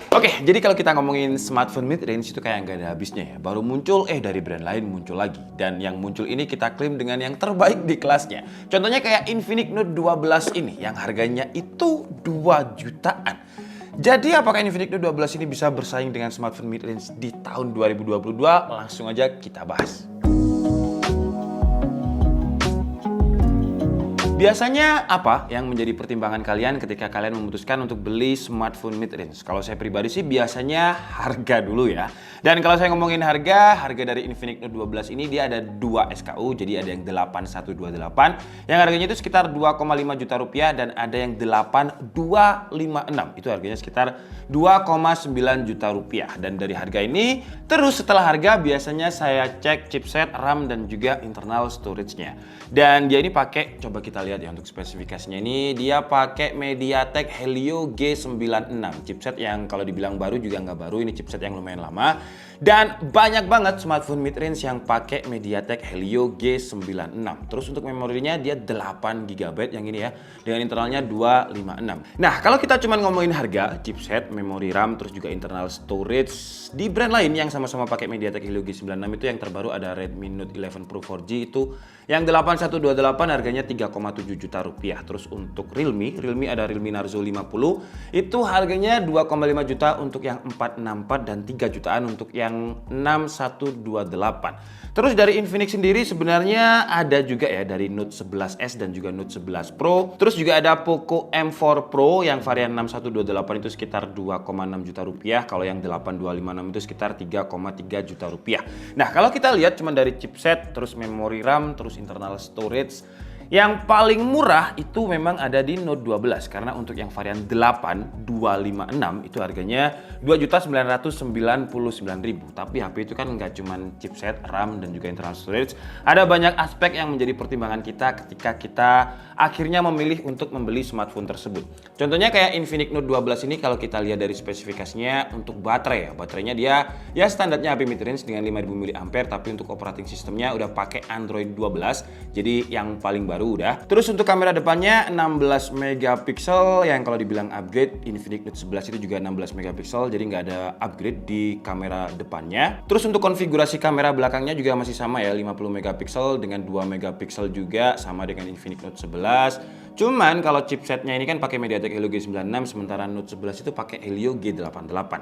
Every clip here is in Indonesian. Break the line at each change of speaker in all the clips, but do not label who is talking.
Oke, jadi kalau kita ngomongin smartphone mid-range itu kayak nggak ada habisnya ya. Baru muncul, dari brand lain muncul lagi. Dan yang muncul ini kita klaim dengan yang terbaik di kelasnya. Contohnya kayak Infinix Note 12 ini, yang harganya itu 2 jutaan. Jadi apakah Infinix Note 12 ini bisa bersaing dengan smartphone mid-range di tahun 2022? Langsung aja kita bahas. Biasanya apa yang menjadi pertimbangan kalian ketika kalian memutuskan untuk beli smartphone mid-range? Kalau saya pribadi sih biasanya harga dulu ya. Dan kalau saya ngomongin harga dari Infinix Note 12 ini dia ada 2 SKU. Jadi ada yang 8128 yang harganya itu sekitar 2,5 juta rupiah dan ada yang 8256. Itu harganya sekitar 2,9 juta rupiah. Dan dari harga ini, terus setelah harga biasanya saya cek chipset, RAM dan juga internal storage-nya. Dan dia ini pakai, coba kita lihat ya untuk spesifikasinya ini, dia pakai MediaTek Helio G96, chipset yang kalau dibilang baru juga nggak baru, ini chipset yang lumayan lama. Dan banyak banget smartphone mid-range yang pakai MediaTek Helio G96. Terus untuk memorinya dia 8 GB yang ini ya, dengan internalnya 256. Nah, kalau kita cuma ngomongin harga, chipset, memori RAM, terus juga internal storage di brand lain yang sama-sama pakai MediaTek Helio G96 itu yang terbaru ada Redmi Note 11 Pro 4G itu yang 8128 harganya 3,7 juta rupiah. Terus untuk Realme ada Realme Narzo 50 itu harganya 2,5 juta untuk yang 464 dan 3 jutaan untuk yang 6128. Terus dari Infinix sendiri sebenarnya ada juga ya dari Note 11S dan juga Note 11 Pro. Terus juga ada Poco M4 Pro yang varian 6128 itu sekitar 2,6 juta rupiah. Kalau yang 8256 itu sekitar 3,3 juta rupiah. Nah, kalau kita lihat cuma dari chipset, terus memori RAM, terus internal storage, yang paling murah itu memang ada di Note 12 karena untuk yang varian 8256 itu harganya 2.999.000. Tapi HP itu kan nggak cuma chipset, RAM dan juga internal storage. Ada banyak aspek yang menjadi pertimbangan kita ketika kita akhirnya memilih untuk membeli smartphone tersebut. Contohnya kayak Infinix Note 12 ini kalau kita lihat dari spesifikasinya untuk baterai ya. Baterainya dia ya standarnya HP mid-range dengan 5000 mAh tapi untuk operating sistemnya udah pakai Android 12. Jadi yang paling baru udah. Terus untuk kamera depannya 16 megapiksel yang kalau dibilang upgrade Infinix Note 11 itu juga 16 megapiksel jadi nggak ada upgrade di kamera depannya. Terus untuk konfigurasi kamera belakangnya juga masih sama ya 50 megapiksel dengan 2 megapiksel juga sama dengan Infinix Note 11. Cuman kalau chipsetnya ini kan pakai MediaTek Helio G96 sementara Note 11 itu pakai Helio G88.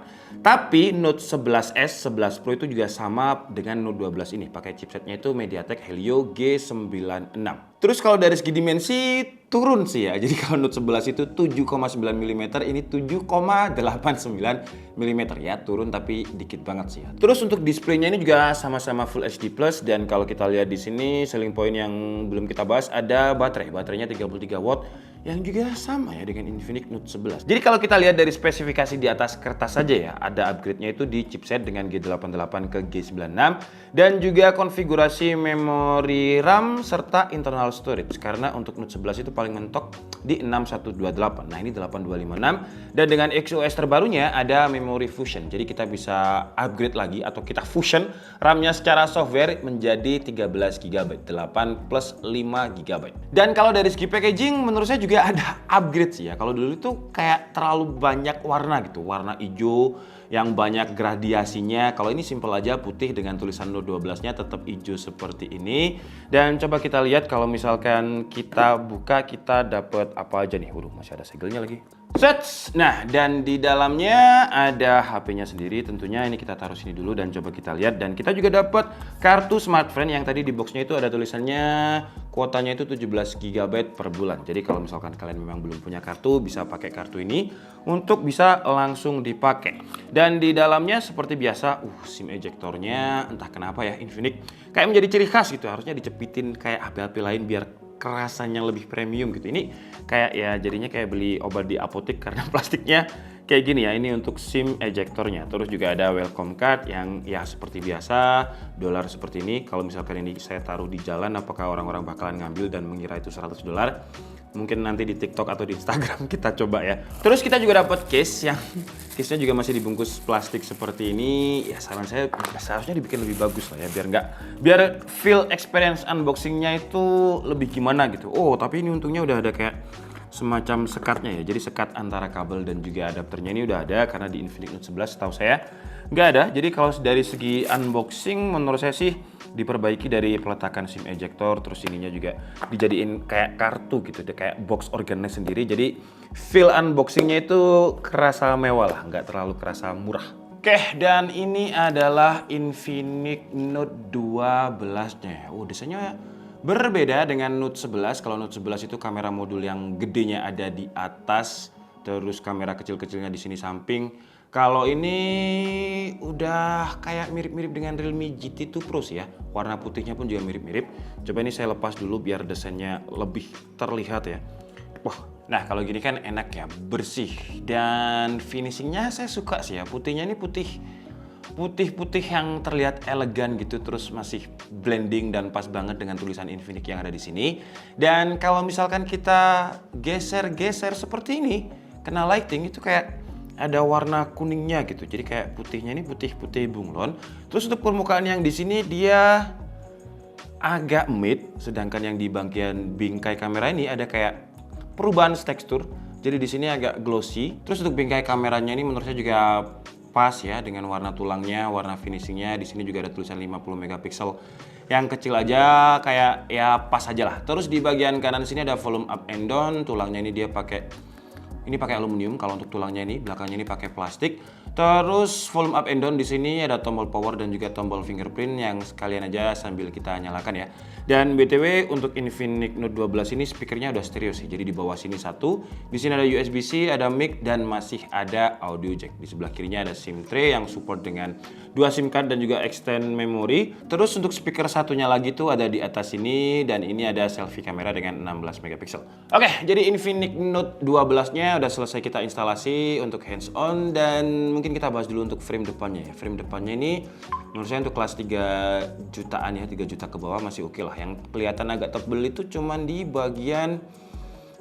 Tapi Note 11S, 11 Pro itu juga sama dengan Note 12 ini pakai chipsetnya itu MediaTek Helio G96. Terus kalau dari segi dimensi turun sih ya. Jadi kalau Note 11 itu 7,9 mm, ini 7,89 mm ya, turun tapi dikit banget sih ya. Terus untuk displaynya ini juga sama-sama Full HD Plus dan kalau kita lihat di sini selling point yang belum kita bahas ada baterai. Baterainya 33 watt yang juga sama ya dengan Infinix Note 11. Jadi kalau kita lihat dari spesifikasi di atas kertas saja ya, ada upgrade-nya itu di chipset dengan G88 ke G96 dan juga konfigurasi memori RAM serta internal storage karena untuk Note 11 itu paling mentok di 6128. Nah, ini 8256 dan dengan XOS terbarunya ada memory fusion. Jadi kita bisa upgrade lagi atau kita fusion RAM-nya secara software menjadi 13 GB, 8 plus 5 GB. Dan kalau dari segi packaging menurut saya juga ada upgrade sih ya. Kalau dulu itu kayak terlalu banyak warna gitu, warna hijau yang banyak gradiasinya. Kalau ini simple aja putih dengan tulisan Note 12-nya tetap hijau seperti ini. Dan coba kita lihat kalau misalkan kita buka kita dapat apa aja nih. Waduh, masih ada segelnya lagi. Set. Nah, dan di dalamnya ada HP-nya sendiri tentunya. Ini kita taruh sini dulu dan coba kita lihat dan kita juga dapat kartu smartphone yang tadi di boxnya itu ada tulisannya kuotanya itu 17 GB per bulan. Jadi kalau misalkan kalian memang belum punya kartu bisa pakai kartu ini untuk bisa langsung dipakai. Dan di dalamnya seperti biasa SIM ejectornya entah kenapa ya Infinix kayak menjadi ciri khas gitu. Harusnya dicepitin kayak HP-HP lain biar kerasanya lebih premium gitu. Ini kayak ya jadinya kayak beli obat di apotek karena plastiknya kayak gini ya. Ini untuk SIM ejectornya. Terus juga ada welcome card yang ya seperti biasa dolar seperti ini. Kalau misalkan ini saya taruh di jalan apakah orang-orang bakalan ngambil dan mengira itu 100 dolar? Mungkin nanti di TikTok atau di Instagram kita coba ya. Terus kita juga dapat case yang case-nya juga masih dibungkus plastik seperti ini. Ya saran saya seharusnya dibikin lebih bagus lah ya biar feel experience unboxingnya itu lebih gimana gitu. Oh tapi ini untungnya udah ada kayak semacam sekatnya ya. Jadi sekat antara kabel dan juga adapternya ini udah ada, karena di Infinix Note 11 setahu saya nggak ada. Jadi kalau dari segi unboxing menurut saya sih diperbaiki dari peletakan SIM ejector, terus ininya juga dijadiin kayak kartu gitu, deh kayak box organize sendiri. Jadi feel unboxingnya itu kerasa mewah lah, nggak terlalu kerasa murah. Oke, dan ini adalah Infinix Note 12-nya. Desainnya berbeda dengan Note 11. Kalau Note 11 itu kamera modul yang gedenya ada di atas, terus kamera kecil-kecilnya di sini samping. Kalau ini udah kayak mirip-mirip dengan Realme GT2 Pro sih ya. Warna putihnya pun juga mirip-mirip. Coba ini saya lepas dulu biar desainnya lebih terlihat ya. Wah, nah kalau gini kan enak ya, bersih. Dan finishingnya saya suka sih ya. Putihnya ini putih-putih yang terlihat elegan gitu, terus masih blending dan pas banget dengan tulisan Infinix yang ada di sini. Dan kalau misalkan kita geser-geser seperti ini, kena lighting itu kayak ada warna kuningnya gitu. Jadi kayak putihnya ini putih-putih bunglon. Terus untuk permukaan yang di sini dia agak matte, sedangkan yang di bagian bingkai kamera ini ada kayak perubahan tekstur. Jadi di sini agak glossy. Terus untuk bingkai kameranya ini menurut saya juga pas ya dengan warna tulangnya, warna finishingnya. Di sini juga ada tulisan 50 megapiksel. Yang kecil aja kayak ya pas aja lah. Terus di bagian kanan sini ada volume up and down. Tulangnya ini dia pakai aluminium kalau untuk tulangnya ini, belakangnya ini pakai plastik. Terus volume up and down di sini ada tombol power dan juga tombol fingerprint yang sekalian aja sambil kita nyalakan ya. Dan BTW untuk Infinix Note 12 ini speakernya udah stereo sih. Jadi di bawah sini satu, di sini ada USB-C, ada mic dan masih ada audio jack. Di sebelah kirinya ada SIM tray yang support dengan 2 SIM card dan juga extend memory. Terus untuk speaker satunya lagi tuh ada di atas sini, dan ini ada selfie kamera dengan 16 megapiksel. Oke, jadi Infinix Note 12-nya udah selesai kita instalasi untuk hands on, dan mungkin kita bahas dulu untuk frame depannya ya. Frame depannya ini menurut saya untuk kelas 3 jutaan ya, 3 juta ke bawah masih oke lah. Yang kelihatan agak tebel itu cuman di bagian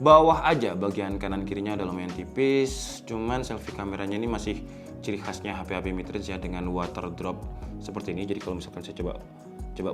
bawah aja, bagian kanan kirinya udah lumayan tipis. Cuman selfie kameranya ini masih ciri khasnya HP-HP mid-range ya, dengan water drop seperti ini. Jadi kalau misalkan saya coba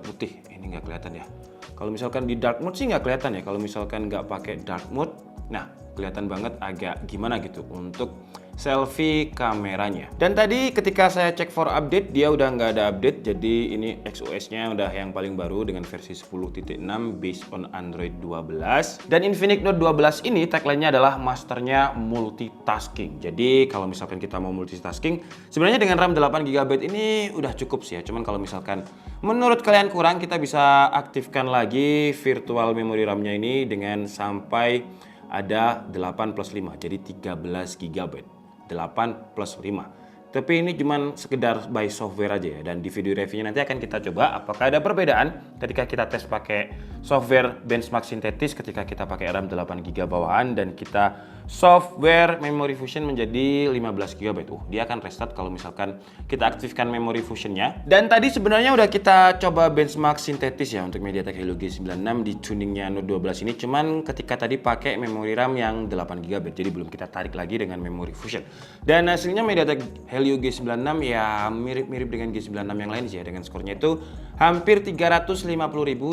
putih, ini nggak kelihatan ya. Kalau misalkan di dark mode sih nggak kelihatan ya. Kalau misalkan nggak pakai dark mode, nah kelihatan banget agak gimana gitu untuk selfie kameranya. Dan tadi ketika saya cek for update, dia udah nggak ada update. Jadi ini XOS-nya udah yang paling baru dengan versi 10.6 based on Android 12. Dan Infinix Note 12 ini tagline-nya adalah masternya multitasking. Jadi kalau misalkan kita mau multitasking, sebenarnya dengan RAM 8GB ini udah cukup sih ya. Cuman kalau misalkan menurut kalian kurang, kita bisa aktifkan lagi virtual memory RAM-nya ini dengan sampai ada 8 plus 5, jadi 13 GB. 8 plus 5. Tapi ini cuman sekedar by software aja ya. Dan di video reviewnya nanti akan kita coba apakah ada perbedaan ketika kita tes pakai software benchmark sintetis ketika kita pakai RAM 8GB bawaan dan kita software memory fusion menjadi 15GB. Dia akan restart kalau misalkan kita aktifkan memory fusionnya. Dan tadi sebenarnya udah kita coba benchmark sintetis ya untuk MediaTek Helio G96 di tuningnya Note 12 ini. Cuman ketika tadi pakai memory RAM yang 8GB, jadi belum kita tarik lagi dengan memory fusion. Dan hasilnya MediaTek Helio G96 ya mirip-mirip dengan G96 yang lain sih ya, dengan skornya itu hampir 350.000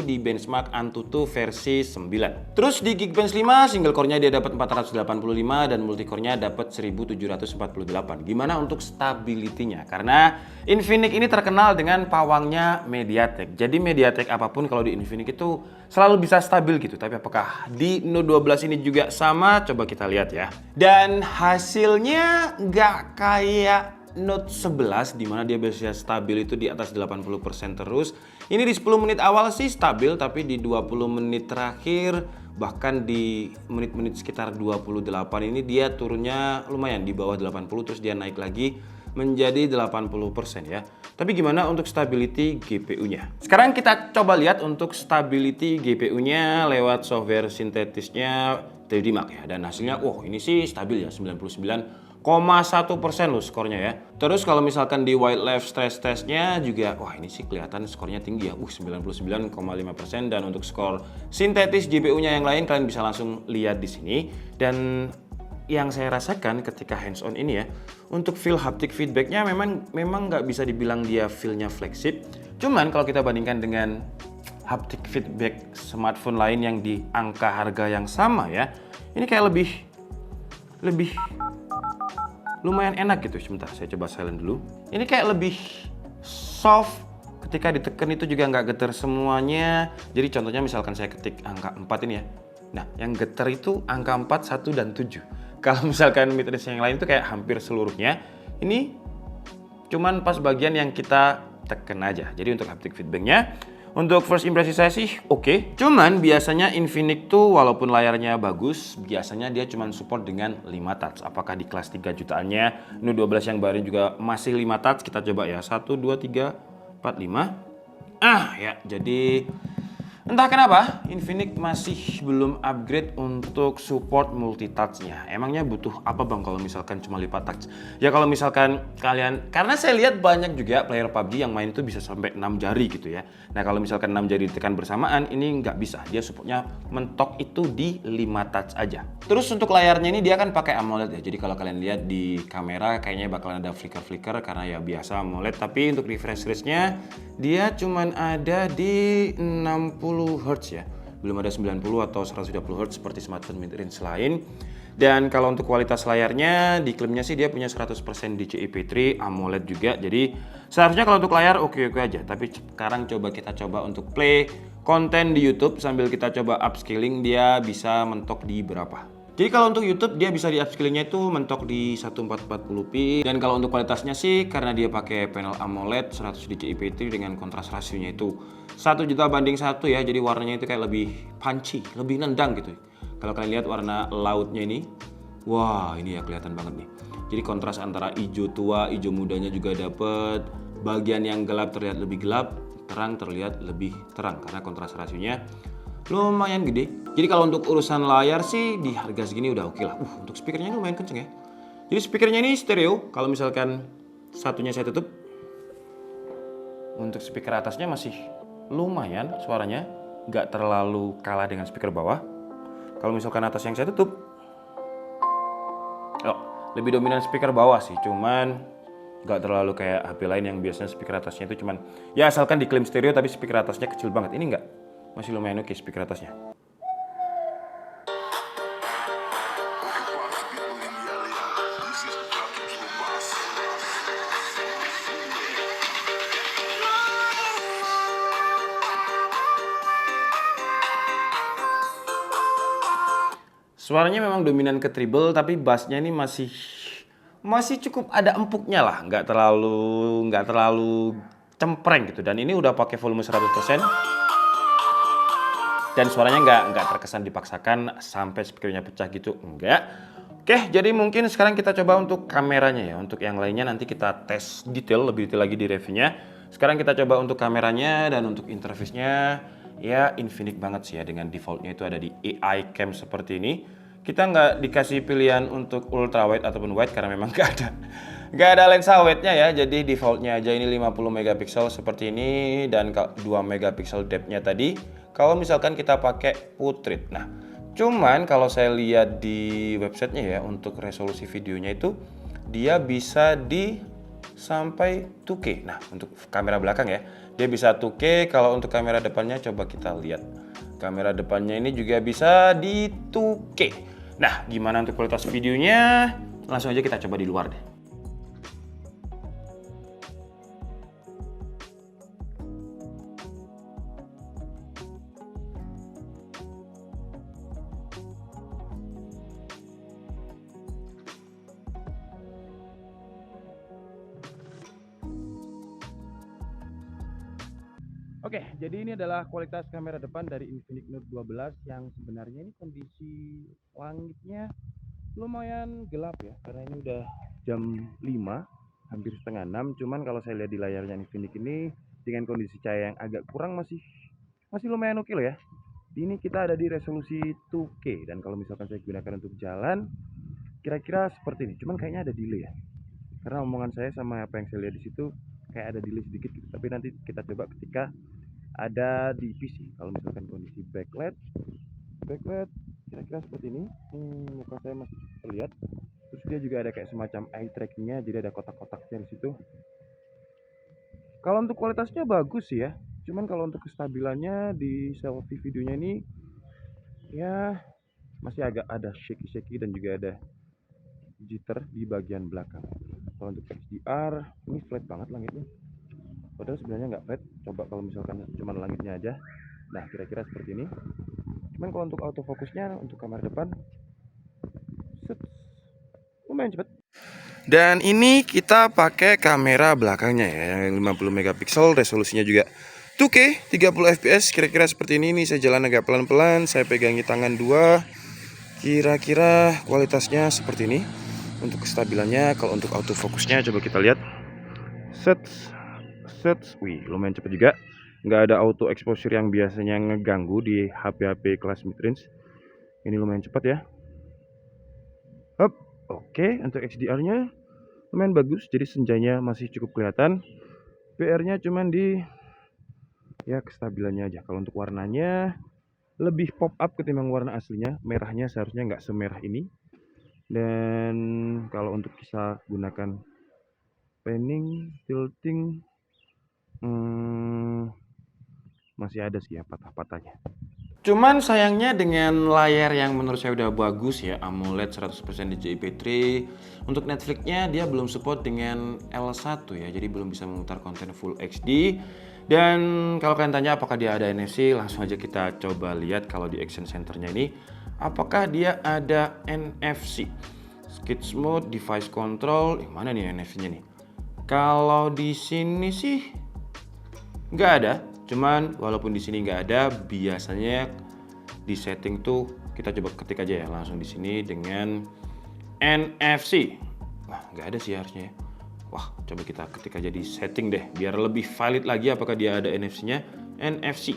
di benchmark Antutu versi 9. Terus di Geekbench 5 single core-nya dia dapat 485 dan multicore-nya dapat 1748. Gimana untuk stability-nya? Karena Infinix ini terkenal dengan pawangnya MediaTek. Jadi MediaTek apapun kalau di Infinix itu selalu bisa stabil gitu. Tapi apakah di Note 12 ini juga sama? Coba kita lihat ya. Dan hasilnya nggak kayak Note 11 dimana dia biasanya stabil itu di atas 80% terus. Ini di 10 menit awal sih stabil, tapi di 20 menit terakhir bahkan di menit-menit sekitar 28 ini dia turunnya lumayan di bawah 80, terus dia naik lagi menjadi 80% ya. Tapi gimana untuk stability GPU-nya? Sekarang kita coba lihat untuk stability GPU-nya lewat software sintetisnya 3D Mark ya. Dan hasilnya ini sih stabil ya, 99,1% loh skornya ya. Terus kalau misalkan di wildlife stress testnya juga, ini sih kelihatan skornya tinggi ya, 99,5%. Dan untuk skor sintetis GPU-nya yang lain kalian bisa langsung lihat di sini. Dan yang saya rasakan ketika hands on ini ya, untuk feel haptic feedbacknya memang nggak bisa dibilang dia feel-nya flagship. Cuman kalau kita bandingkan dengan haptic feedback smartphone lain yang di angka harga yang sama ya, ini kayak lebih lumayan enak gitu. Sebentar, saya coba silent dulu. Ini kayak lebih soft, ketika ditekan itu juga nggak getar semuanya. Jadi contohnya misalkan saya ketik angka 4 ini ya. Nah, yang getar itu angka 4, 1, dan 7. Kalau misalkan midrange yang lain itu kayak hampir seluruhnya. Ini cuman pas bagian yang kita tekan aja. Jadi untuk haptic feedbacknya, untuk first impression saya sih oke. Cuman biasanya Infinix tuh walaupun layarnya bagus, biasanya dia cuman support dengan 5 touch. Apakah di kelas 3 jutaannya Note 12 yang baru juga masih 5 touch? Kita coba ya. 1, 2, 3, 4, 5. Ya, jadi entah kenapa Infinix masih belum upgrade untuk support multitouch-nya. Emangnya butuh apa bang kalau misalkan cuma lipat touch? Ya kalau misalkan kalian, karena saya lihat banyak juga player PUBG yang main itu bisa sampai 6 jari gitu ya. Nah kalau misalkan 6 jari ditekan bersamaan, ini nggak bisa. Dia supportnya mentok itu di 5 touch aja. Terus untuk layarnya ini dia kan pakai AMOLED ya. Jadi kalau kalian lihat di kamera kayaknya bakalan ada flicker-flicker karena ya biasa AMOLED. Tapi untuk refresh rate-nya dia cuman ada di 60 Hz ya, belum ada 90 atau 120 Hz seperti smartphone mid-range lain. Dan kalau untuk kualitas layarnya, diklaimnya sih dia punya 100% DCI-P3 AMOLED juga. Jadi seharusnya kalau untuk layar oke-oke aja. Tapi sekarang kita coba untuk play konten di YouTube sambil kita coba upscaling, dia bisa mentok di berapa. Jadi kalau untuk YouTube dia bisa di upscalingnya itu mentok di 1440p. Dan kalau untuk kualitasnya sih karena dia pakai panel AMOLED 100 DCI-P3 dengan kontras rasionya itu 1 juta banding 1 ya. Jadi warnanya itu kayak lebih punchy, lebih nendang gitu. Kalau kalian lihat warna lautnya ini, wah ini ya kelihatan banget nih. Jadi kontras antara hijau tua, hijau mudanya juga dapet. Bagian yang gelap terlihat lebih gelap, terang terlihat lebih terang karena kontras rasionya lumayan gede. Jadi kalau untuk urusan layar sih di harga segini udah oke lah. Untuk speakernya lumayan kenceng ya. Jadi speakernya ini stereo. Kalau misalkan satunya saya tutup, untuk speaker atasnya masih lumayan suaranya, nggak terlalu kalah dengan speaker bawah. Kalau misalkan atas yang saya tutup, lebih dominan speaker bawah sih. Cuman nggak terlalu kayak HP lain yang biasanya speaker atasnya itu cuman ya asalkan diklaim stereo tapi speaker atasnya kecil banget. Ini nggak. Masih lumayan oke speaker atasnya. Suaranya memang dominan ke treble tapi bassnya ini masih cukup ada empuknya lah, nggak terlalu cempreng gitu. Dan ini udah pakai volume 100%. Dan suaranya nggak terkesan dipaksakan sampai speakernya pecah gitu, enggak. Oke, jadi mungkin sekarang kita coba untuk kameranya ya. Untuk yang lainnya nanti kita tes lebih detail lagi di reviewnya. Sekarang kita coba untuk kameranya dan untuk interface-nya ya Infinix banget sih ya, dengan defaultnya itu ada di AI cam seperti ini. Kita nggak dikasih pilihan untuk ultra wide ataupun wide karena memang nggak ada lensa wide-nya ya. Jadi defaultnya aja ini 50 megapiksel seperti ini dan 2 megapiksel depth-nya tadi. Kalau misalkan kita pakai portrait. Nah, cuman kalau saya lihat di websitenya ya untuk resolusi videonya itu dia bisa di sampai 2K. Nah, untuk kamera belakang ya, dia bisa 2K. Kalau untuk kamera depannya coba kita lihat. Kamera depannya ini juga bisa di 2K. Nah, gimana untuk kualitas videonya? Langsung aja kita coba di luar deh. Oke, jadi ini adalah kualitas kamera depan dari Infinix Note 12 yang sebenarnya ini kondisi langitnya lumayan gelap ya, karena ini udah jam 5, hampir setengah 6. Cuman kalau saya lihat di layarnya Infinix ini dengan kondisi cahaya yang agak kurang masih lumayan oke loh ya. Ini kita ada di resolusi 2K dan kalau misalkan saya gunakan untuk jalan kira-kira seperti ini. Cuman kayaknya ada delay ya. Karena omongan saya sama apa yang saya lihat di situ kayak ada delay sedikit gitu. Tapi nanti kita coba ketika ada di PC. Kalau misalkan kondisi backlight kira-kira seperti ini. Muka saya masih terlihat. Terus dia juga ada kayak semacam eye trackingnya, jadi ada kotak-kotaknya di situ. Kalau untuk kualitasnya bagus sih ya. Cuman kalau untuk kestabilannya di selfie videonya ini ya masih agak ada shaky dan juga ada jitter di bagian belakang. Kalau untuk XDR ini flat banget langitnya, padahal sebenarnya nggak flat. Coba kalau misalkan cuma langitnya aja, nah kira-kira seperti ini. Cuman kalau untuk autofokusnya untuk kamera depan set, lumayan cepet. Dan ini kita pakai kamera belakangnya ya, yang 50 megapiksel, resolusinya juga 2K 30 fps. Kira-kira seperti ini. Nih saya jalan agak pelan-pelan, saya pegangi tangan dua. Kira-kira kualitasnya seperti ini. Untuk kestabilannya, kalau untuk autofokusnya coba kita lihat. Set, wih lumayan cepet juga. Nggak ada auto exposure yang biasanya ngeganggu di HP-HP kelas mid-range. Ini lumayan cepat ya. Hop, oke. Untuk XDR-nya lumayan bagus, jadi senjanya masih cukup kelihatan. PR-nya cuman di ya kestabilannya aja. Kalau untuk warnanya lebih pop up ketimbang warna aslinya. Merahnya seharusnya nggak semerah ini. Dan kalau untuk bisa gunakan panning, tilting, masih ada sih ya patah-patahnya. Cuman sayangnya dengan layar yang menurut saya udah bagus ya, AMOLED 100% DCI-P3, untuk Netflix-nya dia belum support dengan L1 ya, jadi belum bisa memutar konten Full HD. Dan kalau kalian tanya apakah dia ada NFC, langsung aja kita coba lihat kalau di Action Center-nya ini, apakah dia ada NFC. Skid Mode, Device Control, mana nih NFC-nya nih? Kalau di sini sih nggak ada. Cuman walaupun di sini nggak ada, biasanya di setting tuh kita coba ketik aja ya langsung di sini dengan NFC. Wah, nggak ada sih harusnya. Wah, coba kita ketik aja di setting deh, biar lebih valid lagi apakah dia ada NFC-nya. NFC.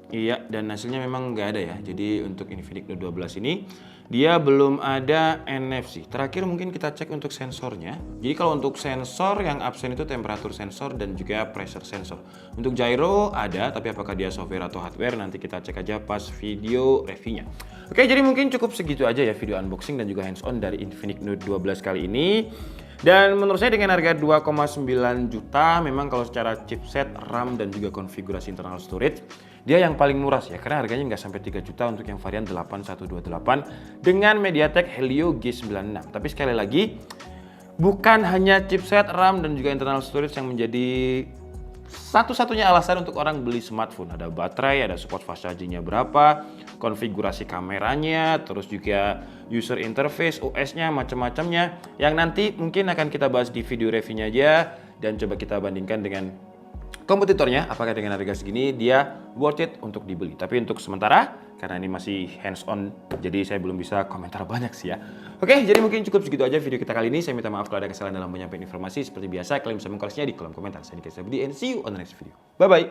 Iya, dan hasilnya memang nggak ada ya. Jadi untuk Infinix Note 12 ini dia belum ada NFC. Terakhir mungkin kita cek untuk sensornya. Jadi kalau untuk sensor yang absen itu temperatur sensor dan juga pressure sensor. Untuk gyro ada, tapi apakah dia software atau hardware nanti kita cek aja pas video reviewnya. Oke, jadi mungkin cukup segitu aja ya video unboxing dan juga hands on dari Infinix Note 12 kali ini. Dan menurut saya dengan harga 2,9 juta memang kalau secara chipset, RAM dan juga konfigurasi internal storage dia yang paling murah ya, karena harganya nggak sampai 3 juta untuk yang varian 8128 dengan MediaTek Helio G96. Tapi sekali lagi, bukan hanya chipset, RAM dan juga internal storage yang menjadi satu-satunya alasan untuk orang beli smartphone. Ada baterai, ada support fast chargingnya berapa, konfigurasi kameranya, terus juga user interface, OS-nya, macam-macamnya yang nanti mungkin akan kita bahas di video reviewnya aja dan coba kita bandingkan dengan kompetitornya, apakah dengan harga segini dia worth it untuk dibeli. Tapi untuk sementara, karena ini masih hands on, jadi saya belum bisa komentar banyak sih ya. Oke, jadi mungkin cukup segitu aja video kita kali ini. Saya minta maaf kalau ada kesalahan dalam menyampaikan informasi. Seperti biasa, kalian bisa mengkoreksinya di kolom komentar. Saya Dika Sabudi and see you on the next video. Bye-bye.